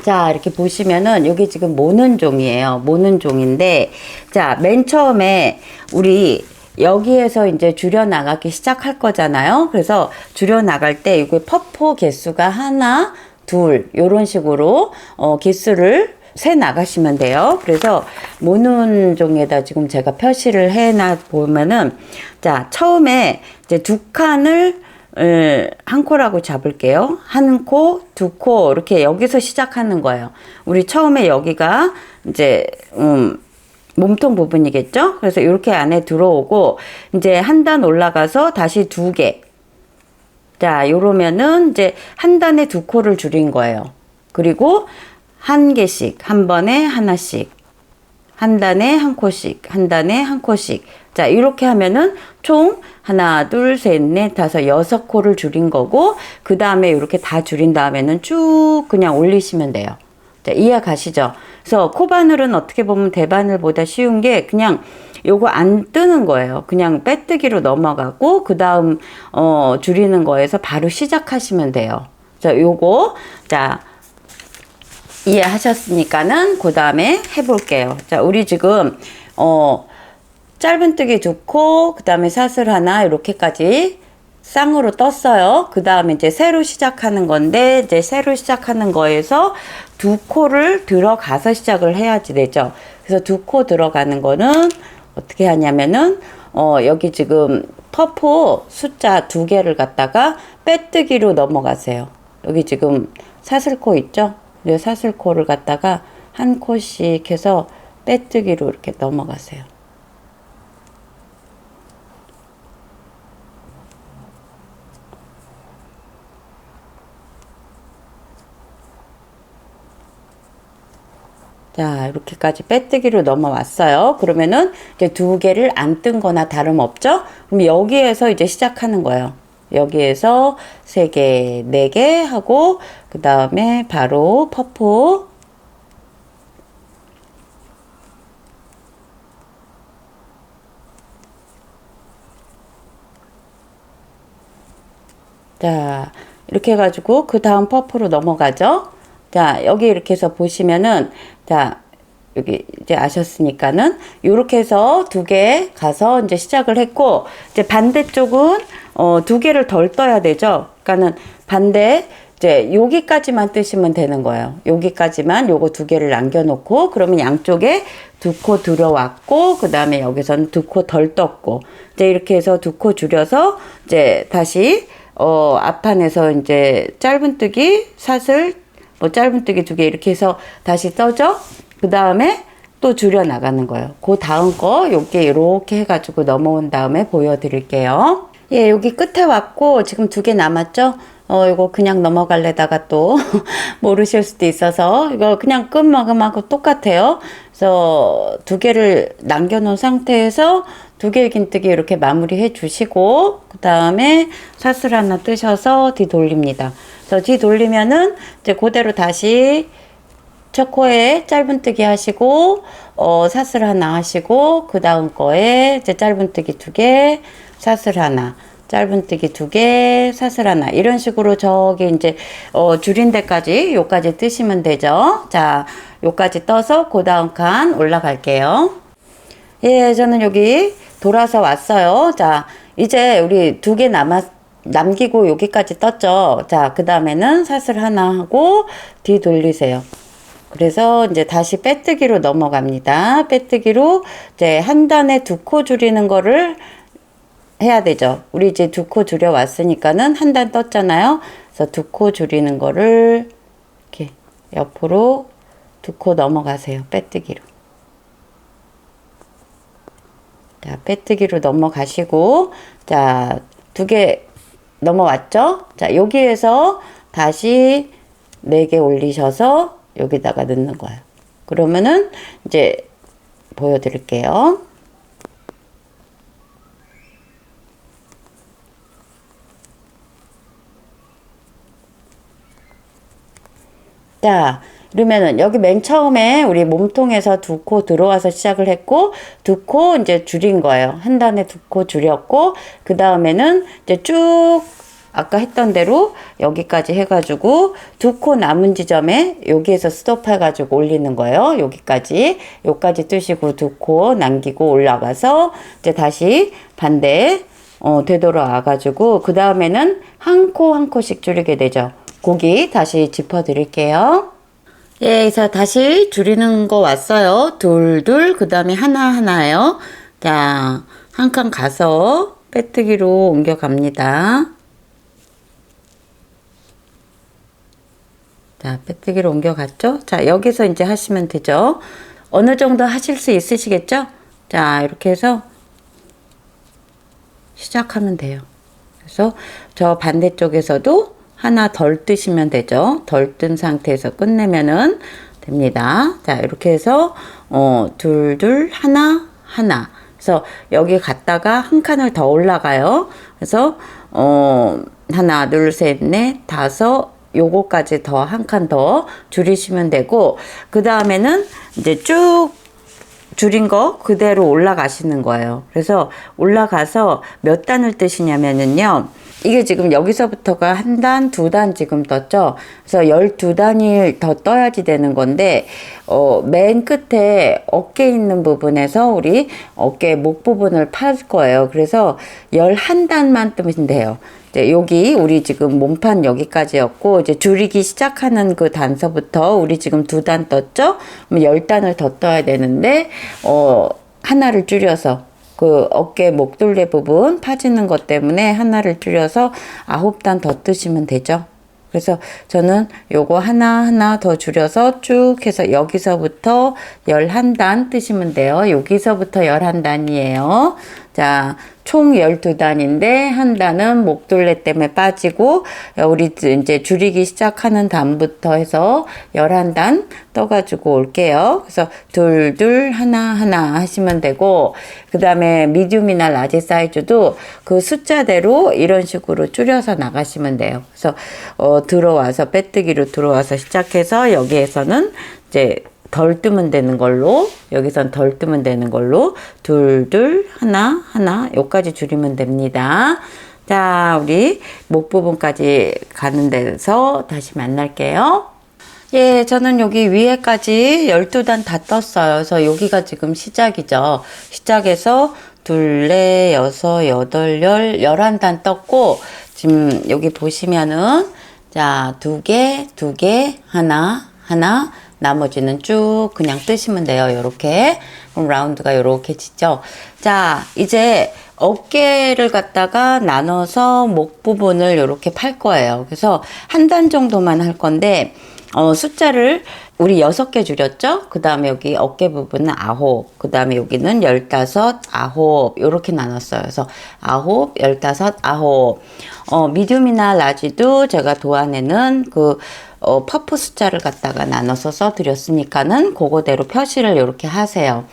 자, 이렇게 보시면은 요게 지금 모는 종이에요. 모는 종인데, 자, 맨 처음에 우리 여기에서 이제 줄여 나가기 시작할 거잖아요. 그래서 줄여 나갈 때 이게 퍼포 개수가 하나, 둘 요런 식으로 개수를 세 나가시면 돼요. 그래서 모는 종에다 지금 제가 표시를 해놔 보면은, 자, 처음에 이제 2칸을 한 코라고 잡을게요. 한 코, 2코 이렇게 여기서 시작하는 거예요. 우리 처음에 여기가 이제 몸통 부분이겠죠? 그래서 이렇게 안에 들어오고, 이제 한 단 올라가서 다시 2개. 자, 요러면은 이제 한 단에 2코를 줄인 거예요. 그리고 한 개씩, 한 번에 하나씩. 한 단에 한 코씩, 한 단에 한 코씩. 자, 이렇게 하면은 총 하나, 둘, 셋, 넷, 다섯, 6코를 줄인 거고, 그 다음에 이렇게 다 줄인 다음에는 쭉 그냥 올리시면 돼요. 자, 이해 가시죠? 그래서 코바늘은 어떻게 보면 대바늘보다 쉬운 게 그냥 요거 안 뜨는 거예요. 그냥 빼뜨기로 넘어가고, 그 다음, 줄이는 거에서 바로 시작하시면 돼요. 자, 요거, 자, 이해하셨으니까는 그 다음에 해볼게요. 자, 우리 지금 짧은뜨기 2코, 그 다음에 사슬 하나 이렇게까지 쌍으로 떴어요. 그 다음에 이제 새로 시작하는 건데, 이제 새로 시작하는 거에서 2코를 들어가서 시작을 해야지 되죠. 그래서 2코 들어가는 거는 어떻게 하냐면은 여기 지금 퍼포 숫자 2개를 갖다가 빼뜨기로 넘어가세요. 여기 지금 사슬코 있죠? 사슬코를 갖다가 한 코씩 해서 빼뜨기로 이렇게 넘어가세요. 자, 이렇게까지 빼뜨기로 넘어왔어요. 그러면은 이제 2개를 안 뜬 거나 다름없죠? 그럼 여기에서 이제 시작하는 거예요. 여기에서 3개, 4개 하고, 그 다음에 바로 퍼포. 자, 이렇게 해가지고 그 다음 퍼프로 넘어가죠. 자, 여기 이렇게 해서 보시면은, 자, 여기 이제 아셨으니까는 요렇게 해서 2개 가서 이제 시작을 했고, 이제 반대쪽은 2개를 덜 떠야 되죠. 그러니까는 반대 이제 여기까지만 뜨시면 되는 거예요. 여기까지만 요거 2개를 남겨놓고, 그러면 양쪽에 2코 들어왔고, 그 다음에 여기서는 2코 덜 떴고, 이제 이렇게 해서 2코 줄여서 이제 다시 앞판에서 이제 짧은뜨기 사슬 짧은뜨기 2개 이렇게 해서 다시 떠죠. 그 다음에 또 줄여 나가는 거예요. 그 다음 거 요게 이렇게 해가지고 넘어온 다음에 보여드릴게요. 예, 여기 끝에 왔고 지금 2개 남았죠. 이거 그냥 넘어갈래다가 또 모르실 수도 있어서 이거 그냥 끝마감하고 똑같아요. 그래서 2개를 남겨놓은 상태에서 2개 긴뜨기 이렇게 마무리해 주시고, 그 다음에 사슬 하나 뜨셔서 뒤돌립니다. 그래서 뒤돌리면은 이제 그대로 다시 첫 코에 짧은뜨기 하시고, 사슬 하나 하시고, 그 다음 거에 이제 짧은뜨기 2개, 사슬 하나, 짧은뜨기 2개, 사슬 하나, 이런 식으로 저기 이제 줄인 데까지 요까지 뜨시면 되죠. 자, 요까지 떠서 그 다음 칸 올라갈게요. 예, 저는 여기 돌아서 왔어요. 자, 이제 우리 2개 남기고 여기까지 떴죠. 자, 그 다음에는 사슬 하나 하고 뒤 돌리세요. 그래서 이제 다시 빼뜨기로 넘어갑니다. 빼뜨기로 이제 한 단에 2코 줄이는 거를 해야 되죠. 우리 이제 2코 줄여 왔으니까는 한 단 떴잖아요. 그래서 2코 줄이는 거를 이렇게 옆으로 2코 넘어가세요. 빼뜨기로. 자, 빼뜨기로 넘어가시고, 자, 2개 넘어왔죠? 자, 여기에서 다시 4개 올리셔서 여기다가 넣는 거예요. 그러면은 이제 보여드릴게요. 자, 그러면은 여기 맨 처음에 우리 몸통에서 2코 들어와서 시작을 했고 2코 이제 줄인 거예요. 한 단에 2코 줄였고, 그 다음에는 이제 쭉 아까 했던 대로 여기까지 해가지고 2코 남은 지점에 여기에서 스톱 해가지고 올리는 거예요. 여기까지 뜨시고 2코 남기고 올라가서 이제 다시 반대 되돌아와가지고 그 다음에는 한 코 한 코씩 줄이게 되죠. 고기 다시 짚어 드릴게요. 예, 그래서 다시 줄이는 거 왔어요. 둘, 그 다음에 하나예요. 자, 한 칸 가서 빼뜨기로 옮겨갑니다. 자, 빼뜨기로 옮겨갔죠? 자, 여기서 이제 하시면 되죠. 어느 정도 하실 수 있으시겠죠? 자, 이렇게 해서 시작하면 돼요. 그래서 저 반대쪽에서도 하나 덜 뜨시면 되죠. 덜 뜬 상태에서 끝내면은 됩니다. 자, 이렇게 해서 둘, 둘, 하나, 하나. 그래서 여기 갔다가 한 칸을 더 올라가요. 그래서 하나, 둘, 셋, 넷, 다섯, 요거까지 더 한 칸 더 줄이시면 되고, 그 다음에는 이제 쭉 줄인 거 그대로 올라가시는 거예요. 그래서 올라가서 몇 단을 뜨시냐면요. 이게 지금 여기서부터가 한 단, 두 단 지금 떴죠. 그래서 12단이 더 떠야지 되는 건데, 맨 끝에 어깨 있는 부분에서 우리 어깨 목 부분을 팔 거예요. 그래서 11단만 뜨면 돼요. 이제 여기 우리 지금 몸판 여기까지였고, 이제 줄이기 시작하는 그 단서부터 우리 지금 두 단 떴죠? 그럼 10단을 더 떠야 되는데, 하나를 줄여서 그 어깨 목둘레 부분 파지는 것 때문에 하나를 줄여서 9단 더 뜨시면 되죠. 그래서 저는 요거 하나 더 줄여서 쭉 해서 여기서부터 11단 뜨시면 돼요. 여기서부터 11단이에요. 자, 총 12단인데 한 단은 목둘레 때문에 빠지고 우리 이제 줄이기 시작하는 단부터 해서 11단 떠가지고 올게요. 그래서 둘, 둘, 하나 하시면 되고, 그 다음에 미디움이나 라지 사이즈도 그 숫자대로 이런 식으로 줄여서 나가시면 돼요. 그래서 들어와서 빼뜨기로 들어와서 시작해서 여기에서는 이제 덜 뜨면 되는 걸로, 여기선 덜 뜨면 되는 걸로 둘, 둘, 하나 요까지 줄이면 됩니다. 자, 우리 목 부분까지 가는 데서 다시 만날게요. 예, 저는 여기 위에까지 12단 다 떴어요. 그래서 여기가 지금 시작이죠. 시작해서 둘, 넷, 여섯, 여덟, 11단 떴고, 지금 여기 보시면은 자, 두 개, 하나, 나머지는 쭉 그냥 뜨시면 돼요. 요렇게. 그럼 라운드가 요렇게 지죠. 자, 이제 어깨를 갖다가 나눠서 목 부분을 요렇게 팔 거예요. 그래서 한 단 정도만 할 건데, 숫자를 우리 6개 줄였죠? 그 다음에 여기 어깨 부분은 9, 그 다음에 여기는 15, 9, 요렇게 나눴어요. 그래서 9, 15, 9. 미디움이나 라지도 제가 도안에는 그 퍼프 숫자를 갖다가 나눠서 써드렸으니까는 그거대로 표시를 이렇게 하세요.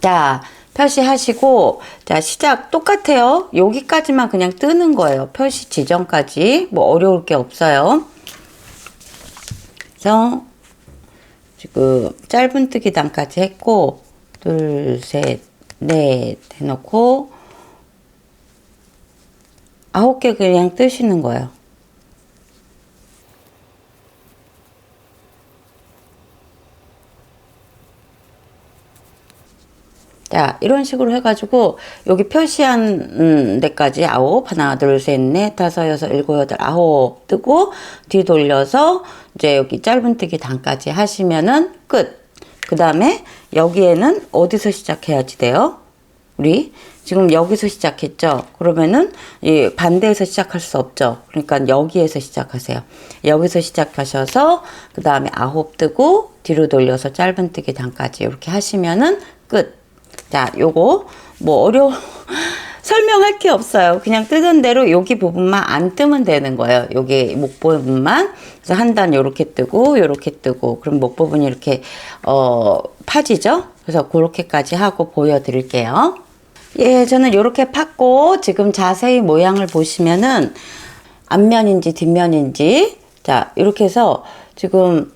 자, 표시하시고, 자, 시작 똑같아요. 여기까지만 그냥 뜨는 거예요. 표시 지점까지. 뭐 어려울 게 없어요. 그래서 지금 짧은뜨기 단까지 했고, 둘, 셋, 넷 해놓고 9개 그냥 뜨시는 거예요. 자, 이런 식으로 해가지고 여기 표시한 데까지 9, 하나, 둘, 셋, 넷, 다섯, 여섯, 일곱, 여덟, 9 뜨고 뒤 돌려서 이제 여기 짧은뜨기 단까지 하시면은 끝. 그 다음에 여기에는 어디서 시작해야지 돼요? 우리 지금 여기서 시작했죠? 그러면은 이 반대에서 시작할 수 없죠? 그러니까 여기에서 시작하세요. 여기서 시작하셔서 그 다음에 9 뜨고 뒤로 돌려서 짧은뜨기 단까지 이렇게 하시면은 끝. 자, 요거 뭐 설명할 게 없어요. 그냥 뜨던 대로 여기 부분만 안 뜨면 되는 거예요. 여기 목 부분만. 그래서 한 단 요렇게 뜨고 요렇게 뜨고 그럼 목 부분이 이렇게 파지죠? 그래서 그렇게까지 하고 보여드릴게요. 예, 저는 요렇게 팠고 지금 자세히 모양을 보시면은 앞면인지 뒷면인지 자, 이렇게 해서 지금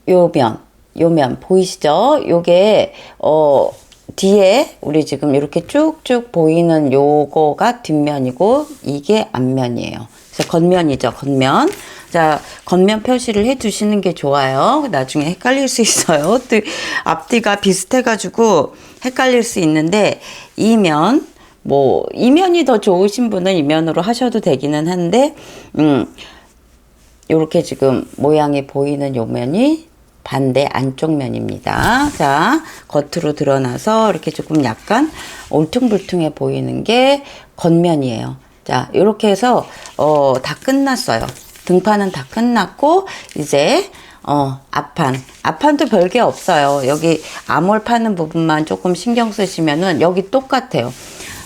요면 보이시죠? 요게 뒤에 우리 지금 이렇게 쭉쭉 보이는 요거가 뒷면이고 이게 앞면이에요. 그래서 겉면이죠, 겉면. 자, 겉면 표시를 해 두시는 게 좋아요. 나중에 헷갈릴 수 있어요. 또 앞뒤가 비슷해가지고 헷갈릴 수 있는데 이면 뭐 이면이 더 좋으신 분은 이면으로 하셔도 되기는 한데 요렇게 지금 모양이 보이는 요 면이 반대 안쪽 면입니다. 자, 겉으로 드러나서 이렇게 조금 약간 울퉁불퉁해 보이는 게 겉면이에요. 자, 이렇게 해서 다 끝났어요. 등판은 다 끝났고 이제 앞판도 별게 없어요. 여기 암홀 파는 부분만 조금 신경 쓰시면은 여기 똑같아요.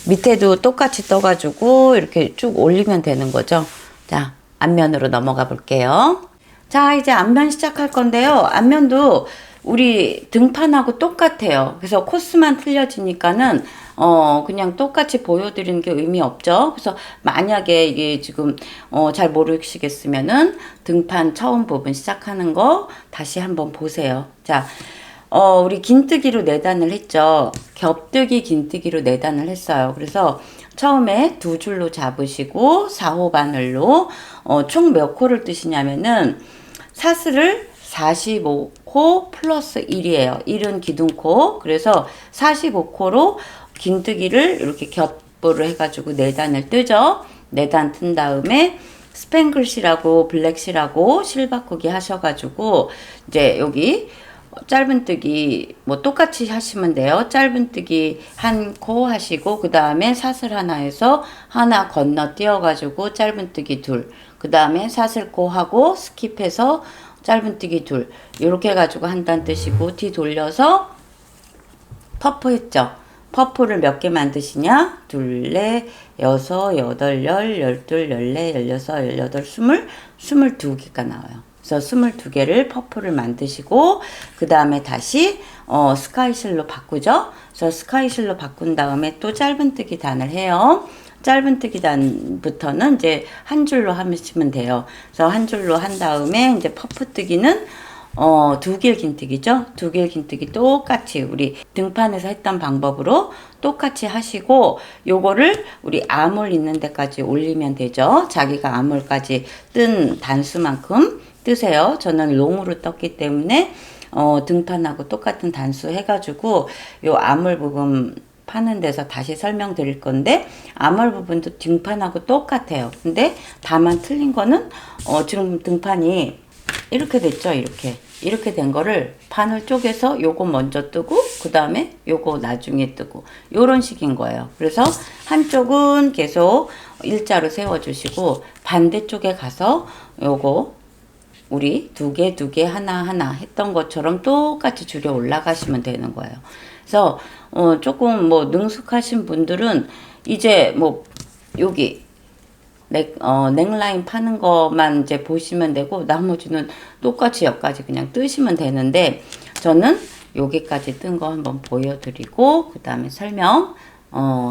밑에도 똑같이 떠가지고 이렇게 쭉 올리면 되는 거죠. 자, 앞면으로 넘어가 볼게요. 자, 이제 앞면 시작할 건데요. 앞면도 우리 등판하고 똑같아요. 그래서 코스만 틀려지니까는 그냥 똑같이 보여드리는 게 의미 없죠. 그래서 만약에 이게 지금 잘 모르시겠으면은 등판 처음 부분 시작하는 거 다시 한번 보세요. 자, 우리 긴뜨기로 4단을 했죠. 겹뜨기 긴뜨기로 4단을 했어요. 그래서 처음에 2줄로 잡으시고 4호 바늘로 총 몇 코를 뜨시냐면은 사슬을 45코 플러스 1이에요. 1은 기둥코. 그래서 45코로 긴뜨기를 이렇게 겹으로 해가지고 4단을 뜨죠. 4단 튼 다음에 스팽글실하고 블랙실하고 실바꾸기 하셔가지고 이제 여기 짧은뜨기 뭐 똑같이 하시면 돼요. 짧은뜨기 한 코 하시고 그 다음에 사슬 하나에서 하나 건너 띄어가지고 짧은뜨기 둘, 그 다음에 사슬코 하고 스킵해서 짧은뜨기 둘, 이렇게 해가지고 한 단 뜨시고 뒤 돌려서 퍼프 했죠. 퍼프를 몇 개 만드시냐? 둘, 넷, 여섯, 여덟, 열, 열둘, 열네, 열여섯, 열여덟, 스물, 22개가 나와요. 그래서 22개를 퍼프를 만드시고 그 다음에 다시 스카이실로 바꾸죠. 그래서 스카이실로 바꾼 다음에 또 짧은뜨기 단을 해요. 짧은뜨기 단부터는 이제 한 줄로 하시면 돼요. 그래서 한 줄로 한 다음에 이제 퍼프뜨기는 2길 긴뜨기죠. 2길 긴뜨기 똑같이 우리 등판에서 했던 방법으로 똑같이 하시고 요거를 우리 암홀 있는 데까지 올리면 되죠. 자기가 암홀까지 뜬 단수만큼 뜨세요. 저는 롱으로 떴기 때문에 등판하고 똑같은 단수 해가지고 요 암홀 부분 파는 데서 다시 설명드릴 건데 암홀 부분도 등판하고 똑같아요. 근데 다만 틀린 거는 지금 등판이 이렇게 됐죠. 이렇게 된 거를 바늘 쪼개서 요거 먼저 뜨고 그 다음에 요거 나중에 뜨고 요런 식인 거예요. 그래서 한쪽은 계속 일자로 세워주시고 반대쪽에 가서 요거 우리 두 개 하나 했던 것처럼 똑같이 줄여 올라가시면 되는 거예요. 그래서 조금 뭐 능숙하신 분들은 이제 뭐 여기 넥라인 파는 것만 이제 보시면 되고 나머지는 똑같이 여기까지 그냥 뜨시면 되는데 저는 여기까지 뜬 거 한번 보여드리고 그 다음에 설명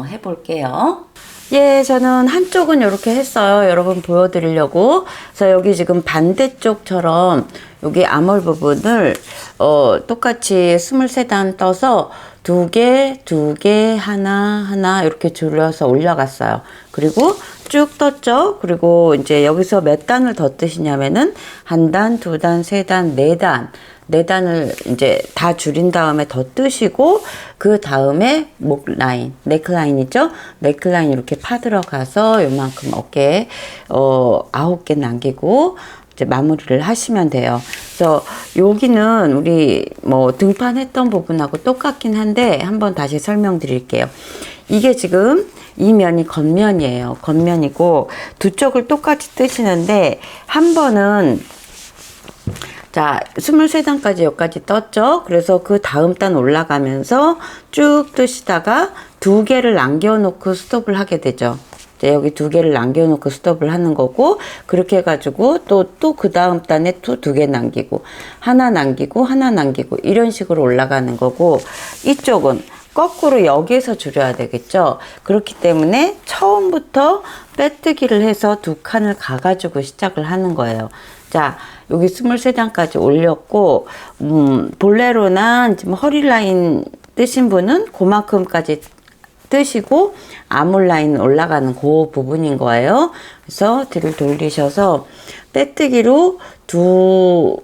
해볼게요. 예, 저는 한쪽은 이렇게 했어요. 여러분 보여드리려고. 그래서 여기 지금 반대쪽처럼 여기 암홀 부분을 똑같이 23단 떠서 두 개, 하나 이렇게 줄여서 올라갔어요. 그리고 쭉 떴죠. 그리고 이제 여기서 몇 단을 더 뜨시냐면은 한 단, 두 단, 세 단, 네 단. 4단을 이제 다 줄인 다음에 더 뜨시고 그 다음에 목 라인, 넥라인이죠. 넥라인 이렇게 파 들어가서 요만큼 어깨에 9개 남기고 이제 마무리를 하시면 돼요. 그래서 여기는 우리 뭐 등판했던 부분하고 똑같긴 한데 한번 다시 설명드릴게요. 이게 지금 이 면이 겉면이에요. 겉면이고 두 쪽을 똑같이 뜨시는데 한 번은 자, 23단까지 여기까지 떴죠? 그래서 그 다음 단 올라가면서 쭉 뜨시다가 2개를 남겨놓고 스톱을 하게 되죠. 여기 2개를 남겨놓고 스톱을 하는 거고, 그렇게 해가지고 또 그 다음 단에 또 2개 남기고, 하나 남기고, 이런 식으로 올라가는 거고, 이쪽은 거꾸로 여기에서 줄여야 되겠죠. 그렇기 때문에 처음부터 빼뜨기를 해서 2칸을 가가지고 시작을 하는 거예요. 자, 여기 23단까지 올렸고, 볼레로나 지금 허리 라인 뜨신 분은 그만큼까지 뜨시고, 암홀 라인 올라가는 그 부분인 거예요. 그래서 뒤를 돌리셔서 빼뜨기로 두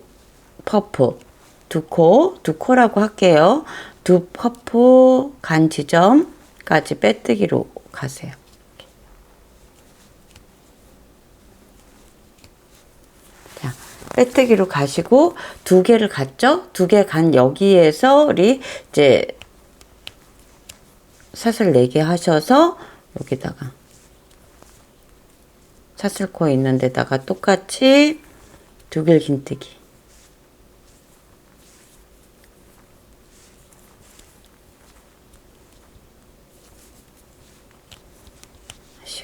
코라고 할게요. 두 퍼프 간 지점까지 빼뜨기로 가세요. 빼뜨기로 가시고 2개를 갔죠? 2개 간 여기에서 우리 이제 사슬 4개 하셔서 여기다가 사슬코에 있는 데다가 똑같이 2길 긴뜨기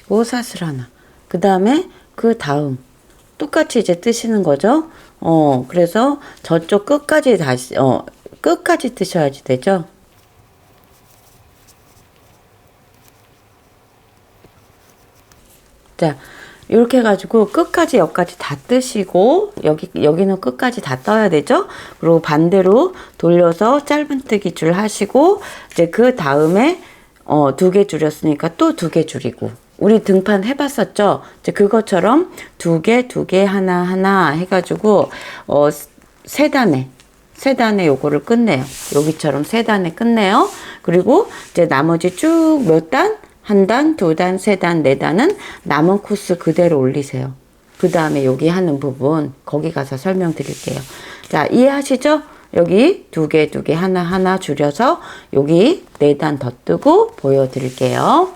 뜨시고 사슬 하나. 그 다음에 그 다음 똑같이 이제 뜨시는 거죠. 그래서 저쪽 끝까지 다시 끝까지 뜨셔야지 되죠. 자, 이렇게 해가지고 끝까지 여기까지 다 뜨시고 여기는 끝까지 다 떠야 되죠. 그리고 반대로 돌려서 짧은뜨기 줄 하시고 이제 그 다음에 2개 줄였으니까 또 2개 줄이고 우리 등판 해봤었죠. 이제 그것처럼 2개 하나 해가지고 3단에 요거를 끝내요. 여기처럼 3단에 끝내요. 그리고 이제 나머지 쭉 몇 단? 1단, 2단, 3단, 4단은 남은 코스 그대로 올리세요. 그 다음에 여기 하는 부분 거기 가서 설명드릴게요. 자, 이해하시죠? 여기 2개 하나 줄여서 여기 4단 더 뜨고 보여드릴게요.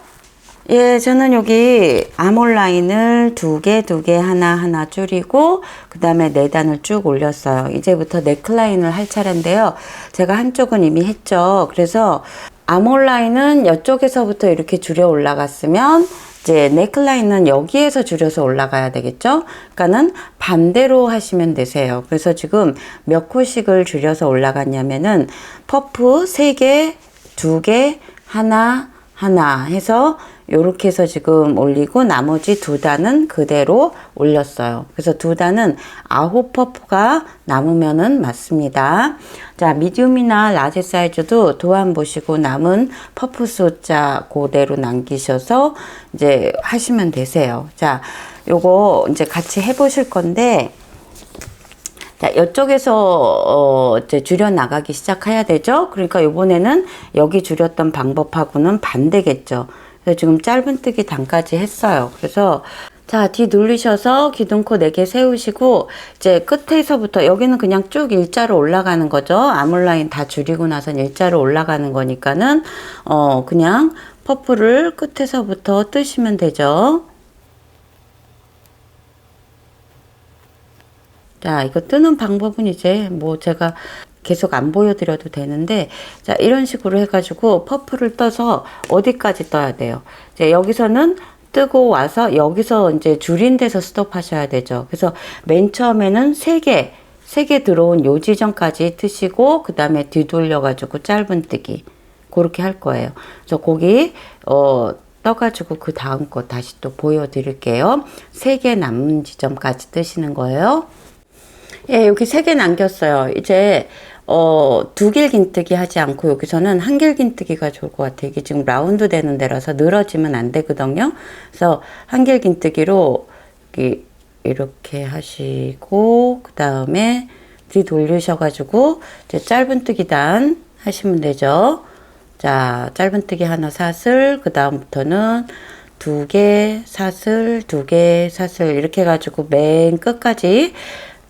예, 저는 여기 아몰 라인을 2개 하나 줄이고 그 다음에 4단을 쭉 올렸어요. 이제부터 넥라인을 할 차례인데요. 제가 한쪽은 이미 했죠. 그래서 아몰 라인은 이쪽에서부터 이렇게 줄여 올라갔으면 이제 넥라인은 여기에서 줄여서 올라가야 되겠죠. 그러니까는 반대로 하시면 되세요. 그래서 지금 몇 코씩을 줄여서 올라갔냐면은 퍼프 3개, 2개, 하나 해서 요렇게 해서 지금 올리고 나머지 2단은 그대로 올렸어요. 그래서 2단은 9퍼프가 남으면은 맞습니다. 자, 미디움이나 라지 사이즈도 도안 보시고 남은 퍼프 숫자 그대로 남기셔서 이제 하시면 되세요. 요거 이제 같이 해보실 건데, 자, 이쪽에서 이제 줄여 나가기 시작해야 되죠. 그러니까 이번에는 여기 줄였던 방법하고는 반대겠죠. 그래서 지금 짧은뜨기 단까지 했어요. 그래서 자, 뒤 누르셔서 기둥코 4개 세우시고 이제 끝에서부터 여기는 그냥 쭉 일자로 올라가는 거죠. 아몰라인 다 줄이고 나선 일자로 올라가는 거니까는 그냥 퍼프를 끝에서부터 뜨시면 되죠. 자, 이거 뜨는 방법은 이제 뭐 제가 계속 안 보여드려도 되는데, 자, 이런 식으로 해가지고 퍼프를 떠서 어디까지 떠야 돼요. 이제 여기서는 뜨고 와서 여기서 이제 줄인 데서 스톱하셔야 되죠. 그래서 맨 처음에는 3개 들어온 요 지점까지 뜨시고 그 다음에 뒤돌려가지고 짧은뜨기 그렇게 할 거예요. 그래서 거기 떠가지고 그 다음 거 다시 또 보여드릴게요. 3개 남은 지점까지 뜨시는 거예요. 예, 여기 3개 남겼어요. 이제 2길 긴뜨기 하지 않고 여기서는 1길 긴뜨기가 좋을 것 같아요. 이게 지금 라운드 되는 데라서 늘어지면 안 되거든요. 그래서 1길 긴뜨기로 이렇게 하시고 그 다음에 뒤 돌리셔가지고 이제 짧은뜨기 단 하시면 되죠. 자, 짧은뜨기 하나 사슬, 그 다음부터는 2개 사슬, 2개 사슬 이렇게 해가지고 맨 끝까지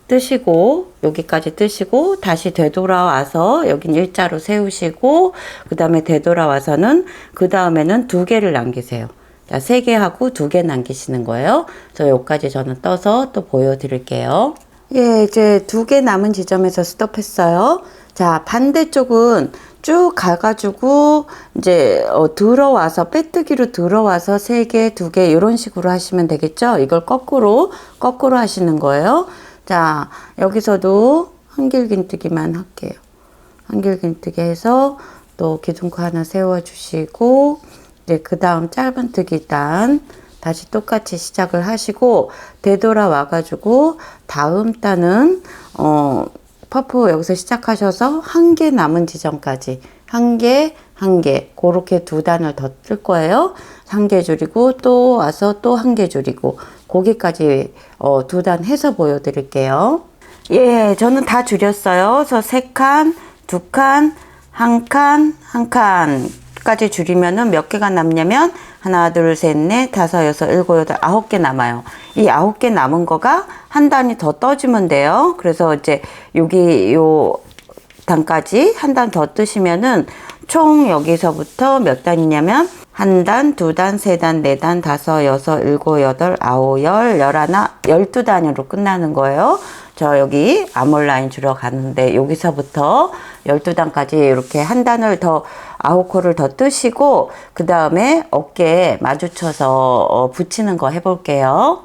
뜨시고 여기까지 뜨시고 다시 되돌아와서 여긴 일자로 세우시고 그 다음에 되돌아와서는 그 다음에는 2개를 남기세요. 자, 3개 하고 2개 남기시는 거예요. 그래서 여기까지 저는 떠서 또 보여드릴게요. 예, 이제 2개 남은 지점에서 스톱했어요. 자, 반대쪽은 쭉 가가지고 이제 들어와서 빼뜨기로 들어와서 3개, 2개 이런 식으로 하시면 되겠죠. 이걸 거꾸로 하시는 거예요. 자, 여기서도 1길 긴뜨기만 할게요. 1길 긴뜨기 해서 또 기둥코 하나 세워주시고 이제 그 다음 짧은뜨기 단 다시 똑같이 시작을 하시고 되돌아와 가지고 다음 단은 퍼프 여기서 시작하셔서 1개 남은 지점까지 1개 그렇게 2단을 더 뜰 거예요. 1개 줄이고 또 와서 또 1개 줄이고 거기까지 2단 해서 보여드릴게요. 예, 저는 다 줄였어요. 그래서 3칸, 2칸, 1칸, 1칸까지 줄이면은 몇 개가 남냐면 하나, 둘, 셋, 넷, 다섯, 여섯, 일곱, 여덟, 9개 남아요. 이 9개 남은 거가 한 단이 더 떠주면 돼요. 그래서 이제 여기 요 단까지 한 단 더 뜨시면은 총 여기서부터 몇 단이냐면 1단, 2단, 3단, 4단, 5, 6, 7, 8, 9, 10, 11, 12단으로 끝나는 거예요. 저 여기 아몰라인 줄여 가는데 여기서부터 12단까지 이렇게 한 단을 더, 9코를 더 뜨시고, 그 다음에 어깨에 마주쳐서 붙이는 거 해볼게요.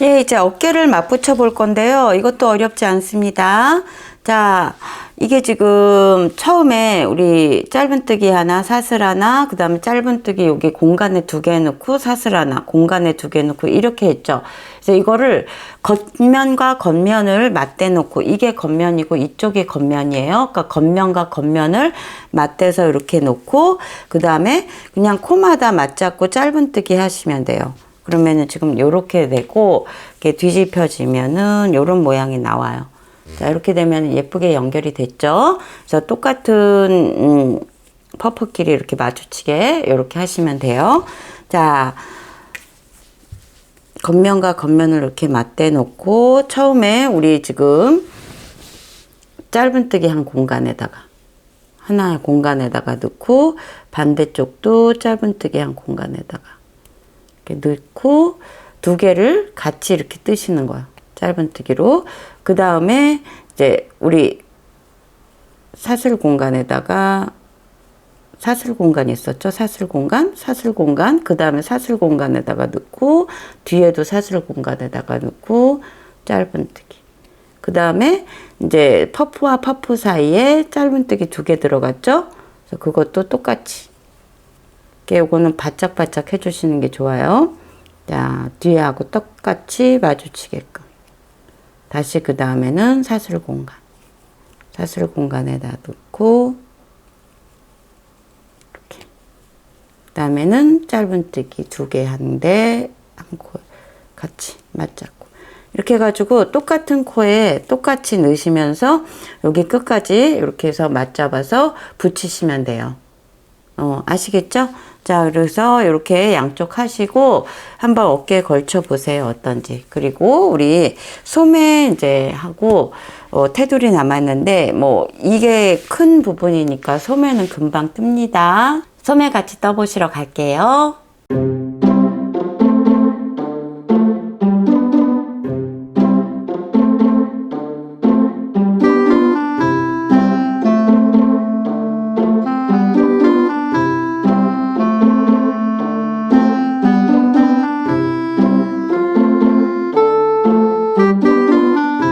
예, 이제 어깨를 맞붙여 볼 건데요. 이것도 어렵지 않습니다. 자, 이게 지금 처음에 우리 짧은뜨기 하나, 사슬 하나, 그 다음에 짧은뜨기 여기 공간에 2개 넣고 사슬 하나, 공간에 2개 넣고 이렇게 했죠. 그래서 이거를 겉면과 겉면을 맞대 놓고, 이게 겉면이고 이쪽이 겉면이에요. 그러니까 겉면과 겉면을 맞대서 이렇게 놓고, 그 다음에 그냥 코마다 맞잡고 짧은뜨기 하시면 돼요. 그러면은 지금 요렇게 되고, 이렇게 뒤집혀지면은 요런 모양이 나와요. 자, 이렇게 되면 예쁘게 연결이 됐죠. 그래서 똑같은 퍼프끼리 이렇게 마주치게 이렇게 하시면 돼요. 자, 겉면과 겉면을 이렇게 맞대 놓고, 처음에 우리 지금 짧은뜨기 한 공간에다가, 하나의 공간에다가 넣고, 반대쪽도 짧은뜨기 한 공간에다가 이렇게 넣고, 2개를 같이 이렇게 뜨시는 거예요. 짧은뜨기로. 그 다음에 이제 우리 사슬 공간에다가, 사슬 공간이 있었죠. 사슬 공간, 사슬 공간, 그 다음에 사슬 공간에다가 넣고, 뒤에도 사슬 공간에다가 넣고, 짧은뜨기. 그 다음에 이제 퍼프와 퍼프 사이에 짧은뜨기 2개 들어갔죠. 그래서 그것도 똑같이. 요거는 바짝바짝 해주시는 게 좋아요. 자, 뒤에하고 똑같이 마주치게끔. 다시 그 다음에는 사슬 공간. 사슬 공간에다 넣고, 이렇게. 그 다음에는 짧은뜨기 2개 한데, 한 코 같이 맞잡고. 이렇게 해가지고 똑같은 코에 똑같이 넣으시면서 여기 끝까지 이렇게 해서 맞잡아서 붙이시면 돼요. 아시겠죠? 자, 그래서 이렇게 양쪽 하시고 한번 어깨에 걸쳐 보세요. 어떤지. 그리고 우리 소매 이제 하고 테두리 남았는데, 뭐 이게 큰 부분이니까 소매는 금방 뜹니다. 소매 같이 떠보시러 갈게요.